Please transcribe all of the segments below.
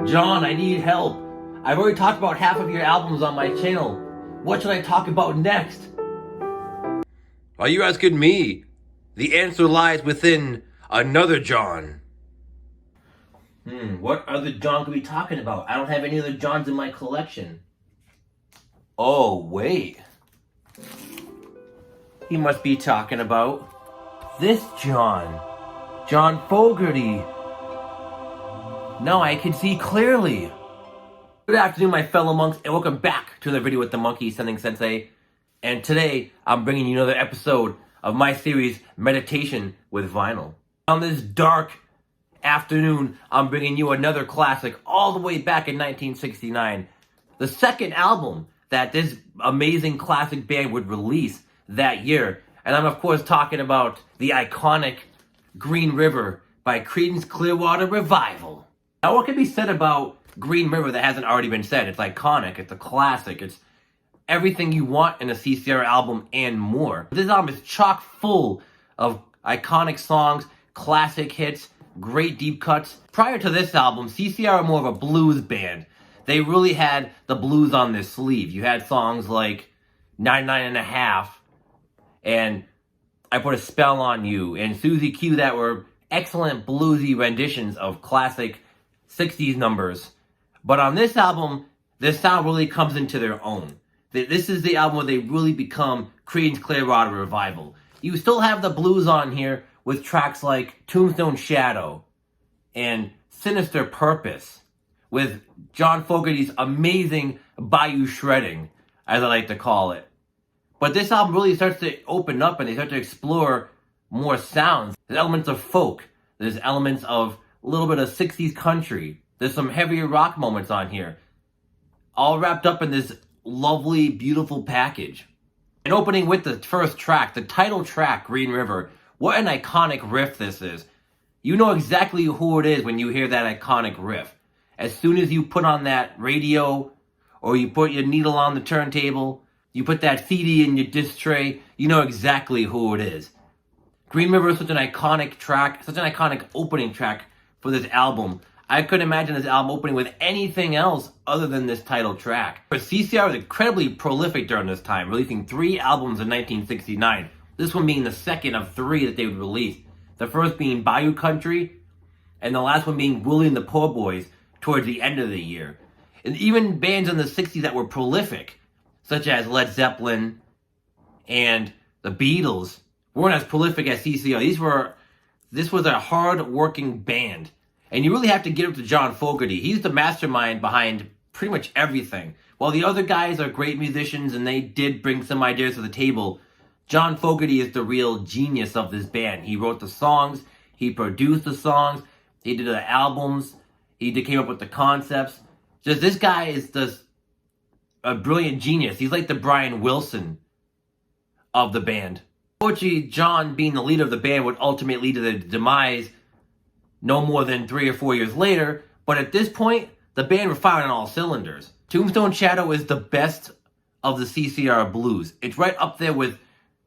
John, I need help. I've already talked about half of your albums on my channel. What should I talk about next? Are you asking me? The answer lies within another John. What other John could we be talking about? I don't have any other Johns in my collection. Oh, wait. He must be talking about this John. John Fogerty. Now I can see clearly. Good afternoon, my fellow monks, and welcome back to another video with the Monkey Sending Sensei. And today, I'm bringing you another episode of my series, Meditation with Vinyl. On this dark afternoon, I'm bringing you another classic all the way back in 1969. The second album that this amazing classic band would release that year. And I'm, of course, talking about the iconic Green River by Creedence Clearwater Revival. Now, what can be said about Green River that hasn't already been said? It's iconic, it's a classic, it's everything you want in a CCR album and more. This album is chock full of iconic songs, classic hits, great deep cuts. Prior to this album, CCR were more of a blues band. They really had the blues on their sleeve. You had songs like 99 and a Half and I Put a Spell on You and Susie Q that were excellent bluesy renditions of classic 60s numbers. But on this album, their sound really comes into their own. This is the album where they really become Creedence Clearwater Revival. You still have the blues on here with tracks like Tombstone Shadow and Sinister Purpose, with John Fogerty's amazing Bayou Shredding, as I like to call it. But this album really starts to open up and they start to explore more sounds. There's elements of folk. There's elements of a little bit of 60s country. There's some heavier rock moments on here. All wrapped up in this lovely, beautiful package. And opening with the first track, the title track, Green River. What an iconic riff this is. You know exactly who it is when you hear that iconic riff. As soon as you put on that radio, or you put your needle on the turntable, you put that CD in your disc tray, you know exactly who it is. Green River is such an iconic track, such an iconic opening track for this album. I couldn't imagine this album opening with anything else other than this title track. But CCR was incredibly prolific during this time, releasing 3 albums in 1969. This one being the second of 3 that they would release. The first being Bayou Country, and the last one being Willie and the Poor Boys towards the end of the year. And even bands in the 60s that were prolific, such as Led Zeppelin and the Beatles, weren't as prolific as CCR. This was a hard-working band. And you really have to give it to John Fogerty. He's the mastermind behind pretty much everything. While the other guys are great musicians and they did bring some ideas to the table, John Fogerty is the real genius of this band. He wrote the songs, he produced the songs, he did the albums, came up with the concepts. Just this guy is just a brilliant genius. He's like the Brian Wilson of the band. Unfortunately, John being the leader of the band would ultimately lead to the demise no more than 3 or 4 years later, but at this point, the band were firing on all cylinders. Tombstone Shadow is the best of the CCR blues. It's right up there with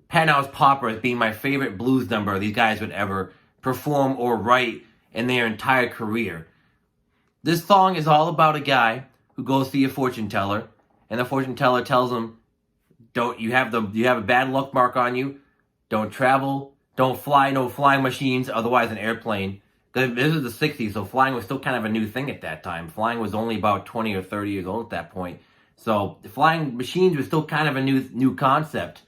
Penthouse Pauper as being my favorite blues number these guys would ever perform or write in their entire career. This song is all about a guy who goes to see a fortune teller, and the fortune teller tells him, you have a bad luck mark on you, don't travel, don't fly, no flying machines, otherwise an airplane. This is the 60s, so flying was still kind of a new thing at that time. Flying was only about 20 or 30 years old at that point. So flying machines were still kind of a new concept.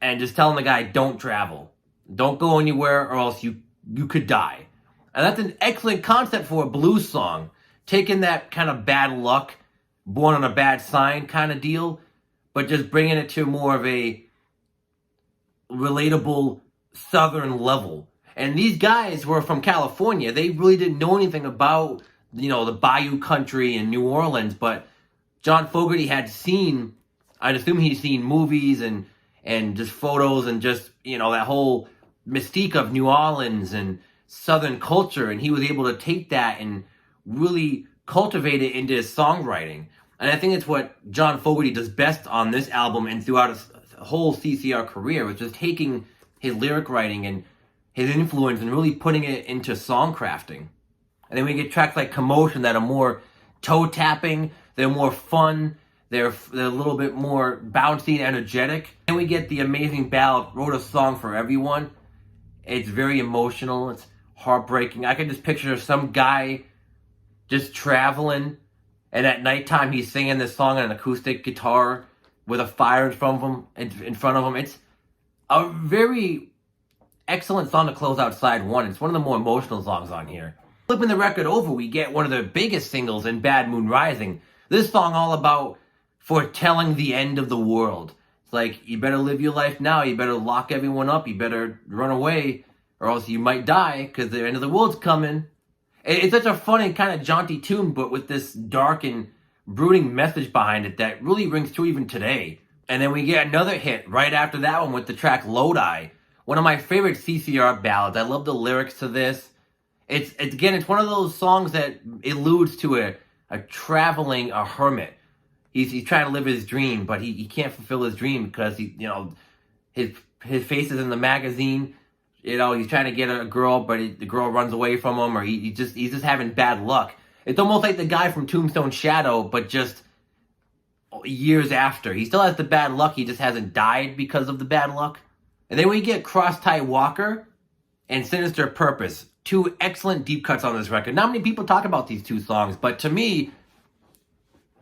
And just telling the guy, don't travel. Don't go anywhere or else you could die. And that's an excellent concept for a blues song. Taking that kind of bad luck, born on a bad sign kind of deal, but just bringing it to more of a relatable southern level. And these guys were from California. They really didn't know anything about, the Bayou Country in New Orleans. But John Fogerty had seen, I'd assume he'd seen movies and just photos and just, that whole mystique of New Orleans and Southern culture. And he was able to take that and really cultivate it into his songwriting. And I think it's what John Fogerty does best on this album and throughout his whole CCR career, was just taking his lyric writing and his influence and really putting it into song crafting. And then we get tracks like Commotion that are more toe-tapping, they're more fun, they're a little bit more bouncy and energetic. And we get the amazing ballad, Wrote a Song for Everyone. It's very emotional, it's heartbreaking. I can just picture some guy just traveling, and at nighttime he's singing this song on an acoustic guitar with a fire in front of him. It's a very excellent song to close out side one. It's one of the more emotional songs on here. Flipping the record over, we get one of the biggest singles in Bad Moon Rising. This song all about foretelling the end of the world. It's like, you better live your life now, you better lock everyone up, you better run away, or else you might die, because the end of the world's coming. It's such a fun and kind of jaunty tune, but with this dark and brooding message behind it that really rings true even today. And then we get another hit right after that one with the track Lodi. One of my favorite CCR ballads. I love the lyrics to this. It's one of those songs that alludes to a traveling hermit. He's trying to live his dream, but he can't fulfill his dream because his face is in the magazine. He's trying to get a girl, but the girl runs away from him, or he's just having bad luck. It's almost like the guy from Tombstone Shadow, but just years after. He still has the bad luck, he just hasn't died because of the bad luck. And then we get Cross Tie Walker and Sinister Purpose. Two excellent deep cuts on this record. Not many people talk about these two songs, but to me,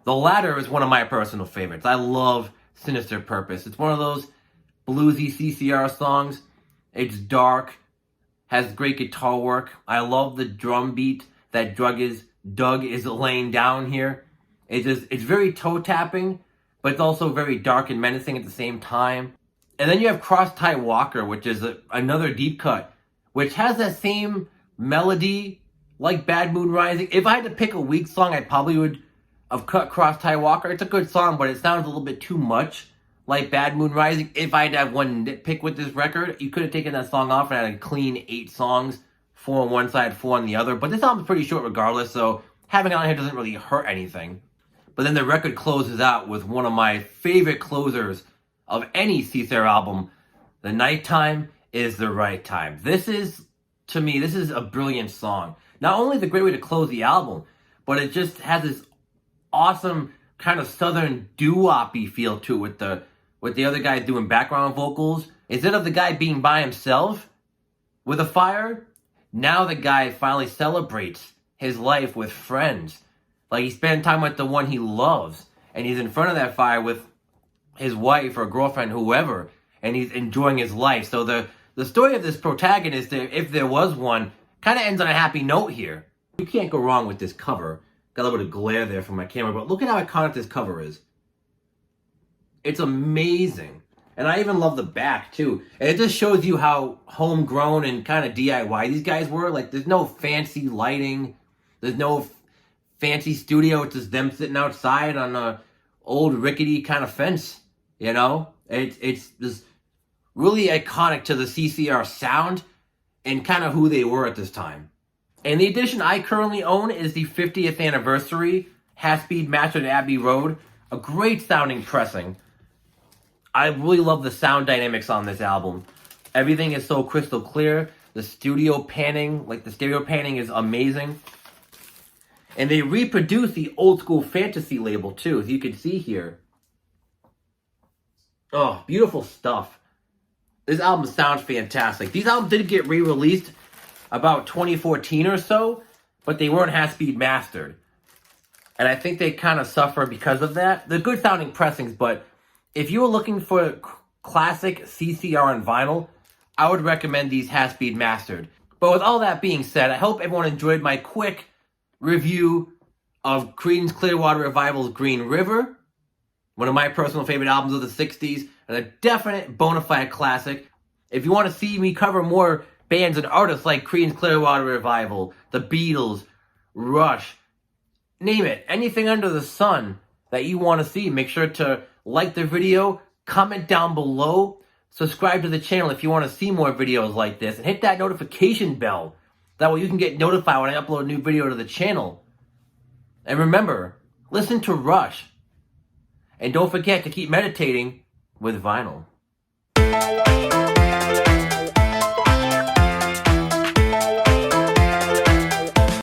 the latter is one of my personal favorites. I love Sinister Purpose. It's one of those bluesy CCR songs. It's dark, has great guitar work. I love the drum beat that Doug is laying down here. It's very toe-tapping, but it's also very dark and menacing at the same time. And then you have Cross Tie Walker, which is another deep cut, which has that same melody like Bad Moon Rising. If I had to pick a weak song, I probably would have cut Cross Tie Walker. It's a good song, but it sounds a little bit too much like Bad Moon Rising. If I had to have one nitpick with this record, you could have taken that song off and had a clean 8 songs, 4 on one side, 4 on the other. But this album's pretty short regardless, so having it on here doesn't really hurt anything. But then the record closes out with one of my favorite closers of any CCR album. The Nighttime is the Right Time. To me, this is a brilliant song. Not only is it a great way to close the album, but it just has this awesome kind of southern doo-wop-y feel to it with the other guy doing background vocals. Instead of the guy being by himself with a fire, now the guy finally celebrates his life with friends. Like, he spent time with the one he loves, and he's in front of that fire with his wife or girlfriend, whoever, and he's enjoying his life. So the story of this protagonist, if there was one, kind of ends on a happy note here. You can't go wrong with this cover. Got a little bit of glare there from my camera, but look at how iconic this cover is. It's amazing. And I even love the back, too. And it just shows you how homegrown and kind of DIY these guys were. Like, there's no fancy lighting. There's no fancy studio. It's just them sitting outside on a old rickety kind of fence, you know? It's just really iconic to the CCR sound and kind of who they were at this time. And the edition I currently own is the 50th anniversary half-speed mastered Abbey Road. A great sounding pressing. I really love the sound dynamics on this album. Everything is so crystal clear. The studio panning, like the stereo panning, is amazing. And they reproduce the old school fantasy label too, as you can see here. Oh, beautiful stuff. This album sounds fantastic. These albums did get re-released about 2014 or so, but they weren't half-speed mastered. And I think they kind of suffer because of that. They're good sounding pressings, but if you were looking for classic CCR on vinyl, I would recommend these half-speed mastered. But with all that being said, I hope everyone enjoyed my quick review of Creedence Clearwater Revival's Green River, one of my personal favorite albums of the 60s, and a definite bona fide classic. If you want to see me cover more bands and artists like Creedence Clearwater Revival, The Beatles, Rush, name it, anything under the sun that you want to see, make sure to like the video, comment down below, subscribe to the channel if you want to see more videos like this, and hit that notification bell. That way you can get notified when I upload a new video to the channel. And remember, listen to Rush. And don't forget to keep meditating with vinyl.